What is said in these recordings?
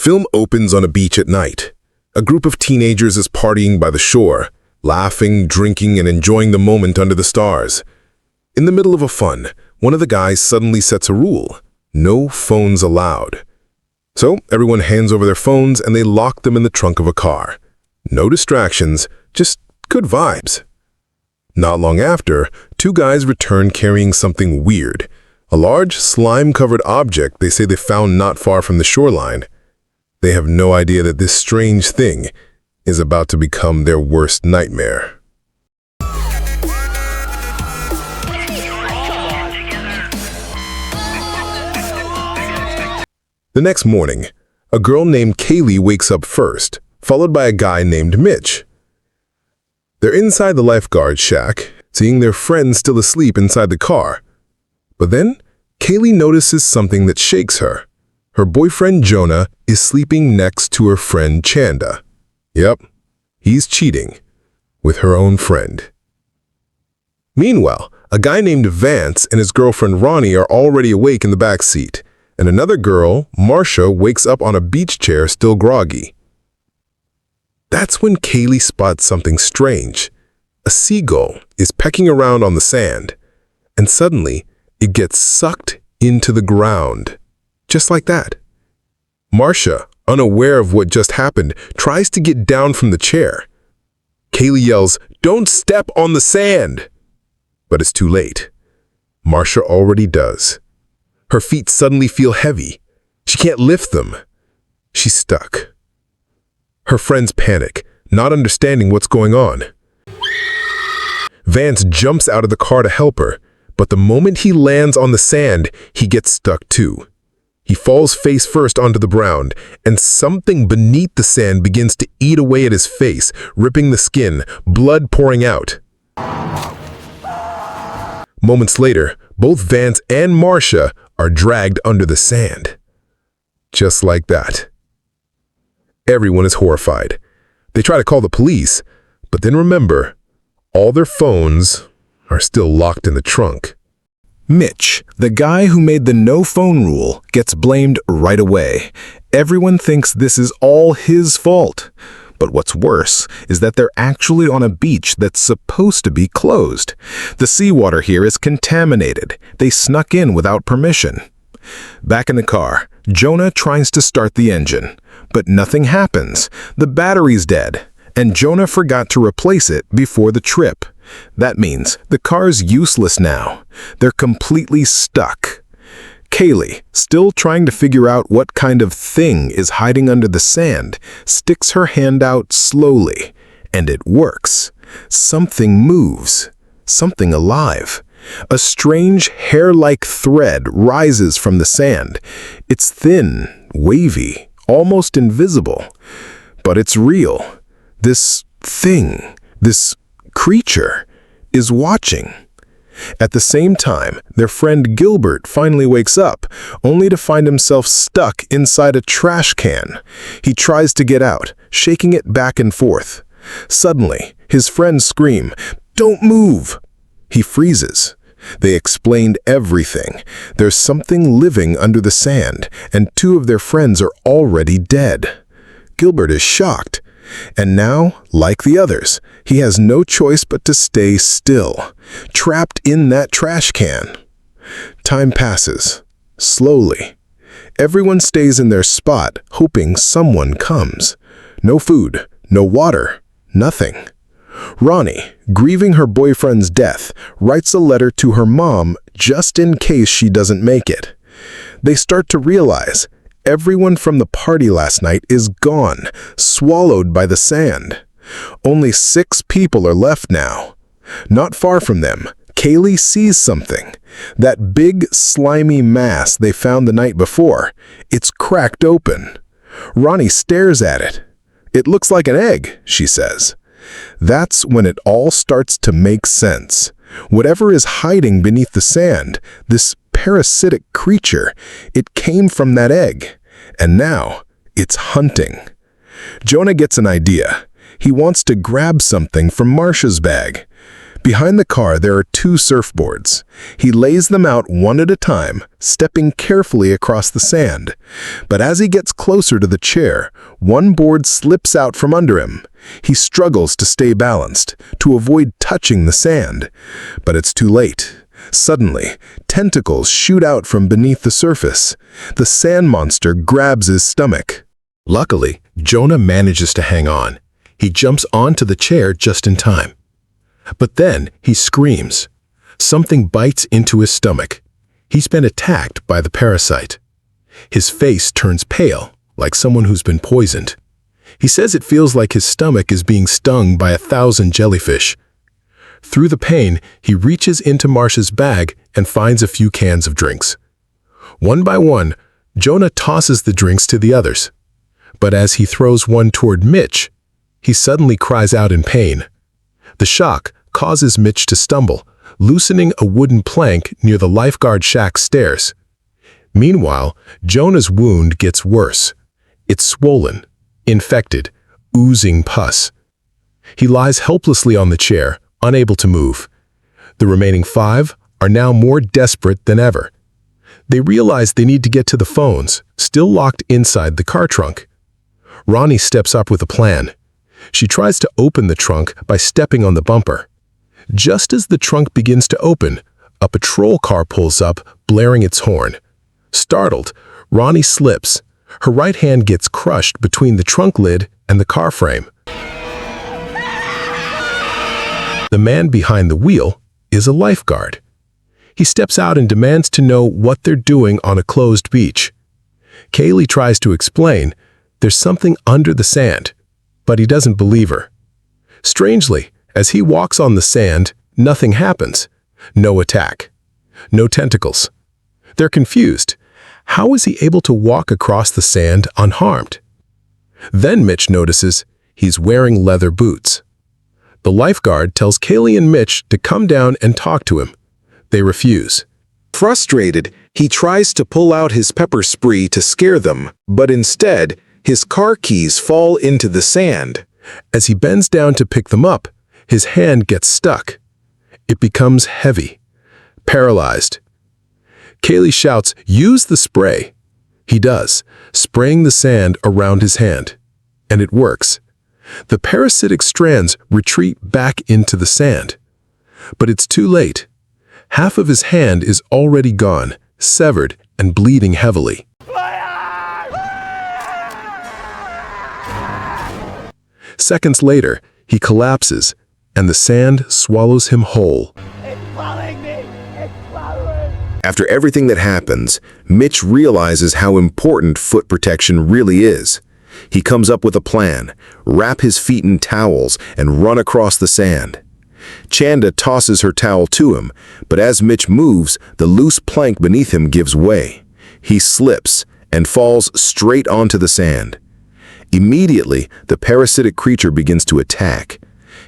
Film opens on a beach at night. A group of teenagers is partying by the shore, laughing, drinking, and enjoying the moment under the stars. In the middle of a fun, one of the guys suddenly sets a rule: no phones allowed. So everyone hands over their phones and they lock them in the trunk of a car. No distractions, just good vibes. Not long after, two guys return carrying something weird. A large, slime-covered object they say they found not far from the shoreline. They have no idea that this strange thing is about to become their worst nightmare. The next morning, a girl named Kaylee wakes up first, followed by a guy named Mitch. They're inside the lifeguard shack, seeing their friend still asleep inside the car. But then, Kaylee notices something that shakes her. Her boyfriend Jonah is sleeping next to her friend Chanda. Yep, he's cheating with her own friend. Meanwhile, a guy named Vance and his girlfriend Ronnie are already awake in the back seat, and another girl, Marcia, wakes up on a beach chair still groggy. That's when Kaylee spots something strange. A seagull is pecking around on the sand, and suddenly it gets sucked into the ground. Just like that. Marcia, unaware of what just happened, tries to get down from the chair. Kaylee yells, "Don't step on the sand!" But it's too late. Marcia already does. Her feet suddenly feel heavy. She can't lift them. She's stuck. Her friends panic, not understanding what's going on. Vance jumps out of the car to help her, but the moment he lands on the sand, he gets stuck too. He falls face first onto the ground, and something beneath the sand begins to eat away at his face, ripping the skin, blood pouring out. Moments later, both Vance and Marcia are dragged under the sand. Just like that. Everyone is horrified. They try to call the police, but then remember, all their phones are still locked in the trunk. Mitch, the guy who made the no-phone rule, gets blamed right away. Everyone thinks this is all his fault. But what's worse is that they're actually on a beach that's supposed to be closed. The seawater here is contaminated. They snuck in without permission. Back in the car, Jonah tries to start the engine, but nothing happens. The battery's dead, and Jonah forgot to replace it before the trip. That means the car's useless now. They're completely stuck. Kaylee, still trying to figure out what kind of thing is hiding under the sand, sticks her hand out slowly, and it works. Something moves. Something alive. A strange hair-like thread rises from the sand. It's thin, wavy, almost invisible. But it's real. This thing, this creature, is watching. At the same time, their friend Gilbert finally wakes up, only to find himself stuck inside a trash can. He tries to get out, shaking it back and forth. Suddenly, his friends scream, "Don't move!" He freezes. They explained everything. There's something living under the sand, and two of their friends are already dead. Gilbert is shocked. And now, like the others, he has no choice but to stay still, trapped in that trash can. Time passes, slowly. Everyone stays in their spot, hoping someone comes. No food, no water, nothing. Ronnie, grieving her boyfriend's death, writes a letter to her mom just in case she doesn't make it. They start to realize everyone from the party last night is gone, swallowed by the sand. Only 6 people are left now. Not far from them, Kaylee sees something. That big, slimy mass they found the night before. It's cracked open. Ronnie stares at it. "It looks like an egg," she says. That's when it all starts to make sense. Whatever is hiding beneath the sand, this parasitic creature, it came from that egg, and now it's hunting. Jonah gets an idea. He wants to grab something from Marcia's bag. Behind the car, there are 2 surfboards. He lays them out one at a time, stepping carefully across the sand. But as he gets closer to the chair, one board slips out from under him. He struggles to stay balanced, to avoid touching the sand. But it's too late. Suddenly, tentacles shoot out from beneath the surface. The sand monster grabs his stomach. Luckily, Jonah manages to hang on. He jumps onto the chair just in time. But then he screams. Something bites into his stomach. He's been attacked by the parasite. His face turns pale, like someone who's been poisoned. He says it feels like his stomach is being stung by 1,000 jellyfish. Through the pain, he reaches into Marsh's bag and finds a few cans of drinks. One by one, Jonah tosses the drinks to the others. But as he throws one toward Mitch, he suddenly cries out in pain. The shock causes Mitch to stumble, loosening a wooden plank near the lifeguard shack stairs. Meanwhile, Jonah's wound gets worse. It's swollen, infected, oozing pus. He lies helplessly on the chair, unable to move. The remaining 5 are now more desperate than ever. They realize they need to get to the phones, still locked inside the car trunk. Ronnie steps up with a plan. She tries to open the trunk by stepping on the bumper. Just as the trunk begins to open, a patrol car pulls up, blaring its horn. Startled, Ronnie slips. Her right hand gets crushed between the trunk lid and the car frame. The man behind the wheel is a lifeguard. He steps out and demands to know what they're doing on a closed beach. Kaylee tries to explain there's something under the sand, but he doesn't believe her. Strangely, as he walks on the sand, nothing happens. No attack. No tentacles. They're confused. How is he able to walk across the sand unharmed? Then Mitch notices he's wearing leather boots. The lifeguard tells Kaylee and Mitch to come down and talk to him. They refuse. Frustrated, he tries to pull out his pepper spray to scare them, but instead, his car keys fall into the sand. As he bends down to pick them up, his hand gets stuck. It becomes heavy, paralyzed. Kaylee shouts, "Use the spray." He does, spraying the sand around his hand. And it works. The parasitic strands retreat back into the sand. But it's too late. Half of his hand is already gone, severed and bleeding heavily. Seconds later, he collapses, and the sand swallows him whole. After everything that happens, Mitch realizes how important foot protection really is. He comes up with a plan: wrap his feet in towels and run across the sand. Chanda tosses her towel to him, but as Mitch moves, the loose plank beneath him gives way. He slips and falls straight onto the sand. Immediately, the parasitic creature begins to attack.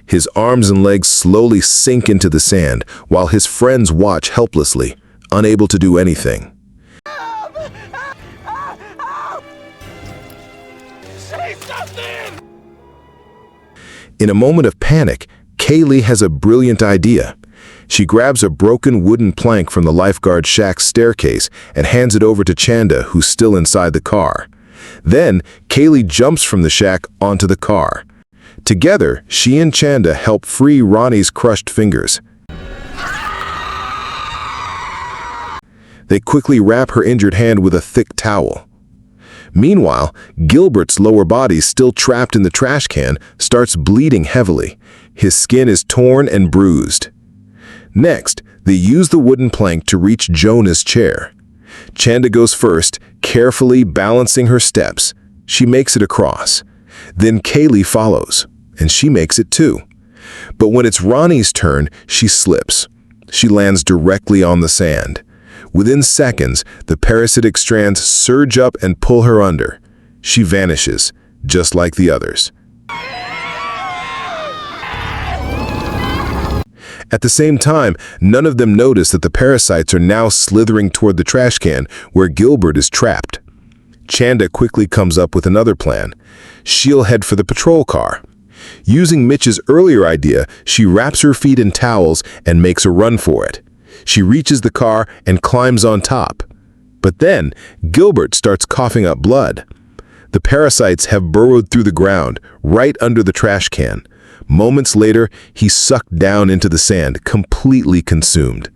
His arms and legs slowly sink into the sand, while his friends watch helplessly, unable to do anything. In a moment of panic, Kaylee has a brilliant idea. She grabs a broken wooden plank from the lifeguard shack's staircase and hands it over to Chanda, who's still inside the car. Then, Kaylee jumps from the shack onto the car. Together, she and Chanda help free Ronnie's crushed fingers. They quickly wrap her injured hand with a thick towel. Meanwhile, Gilbert's lower body, still trapped in the trash can, starts bleeding heavily. His skin is torn and bruised. Next, they use the wooden plank to reach Jonah's chair. Chanda goes first, carefully balancing her steps. She makes it across. Then Kaylee follows, and she makes it too. But when it's Ronnie's turn, she slips. She lands directly on the sand. Within seconds, the parasitic strands surge up and pull her under. She vanishes, just like the others. At the same time, none of them notice that the parasites are now slithering toward the trash can where Gilbert is trapped. Chanda quickly comes up with another plan. She'll head for the patrol car. Using Mitch's earlier idea, she wraps her feet in towels and makes a run for it. She reaches the car and climbs on top. But then, Gilbert starts coughing up blood. The parasites have burrowed through the ground, right under the trash can. Moments later, he's sucked down into the sand, completely consumed.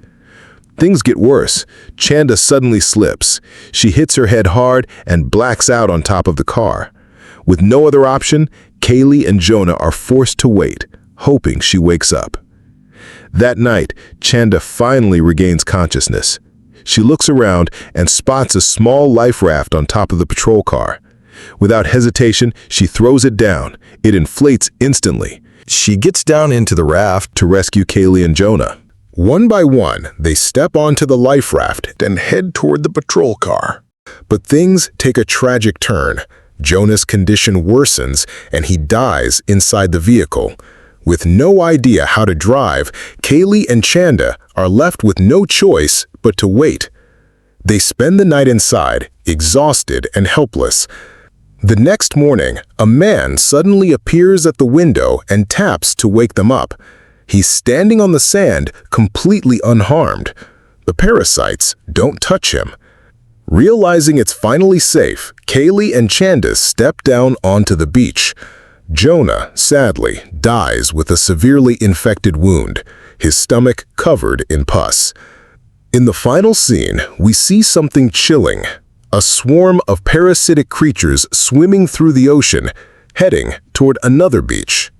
Things get worse. Chanda suddenly slips. She hits her head hard and blacks out on top of the car. With no other option, Kaylee and Jonah are forced to wait, hoping she wakes up. That night, Chanda finally regains consciousness. She looks around and spots a small life raft on top of the patrol car. Without hesitation, she throws it down. It inflates instantly. She gets down into the raft to rescue Kaylee and Jonah. One by one, they step onto the life raft and head toward the patrol car. But things take a tragic turn. Jonah's condition worsens and he dies inside the vehicle. With no idea how to drive, Kaylee and Chanda are left with no choice but to wait. They spend the night inside, exhausted and helpless. The next morning, a man suddenly appears at the window and taps to wake them up. He's standing on the sand, completely unharmed. The parasites don't touch him. Realizing it's finally safe, Kaylee and Chanda step down onto the beach. Jonah, sadly, dies with a severely infected wound, his stomach covered in pus. In the final scene, we see something chilling. A swarm of parasitic creatures swimming through the ocean, heading toward another beach.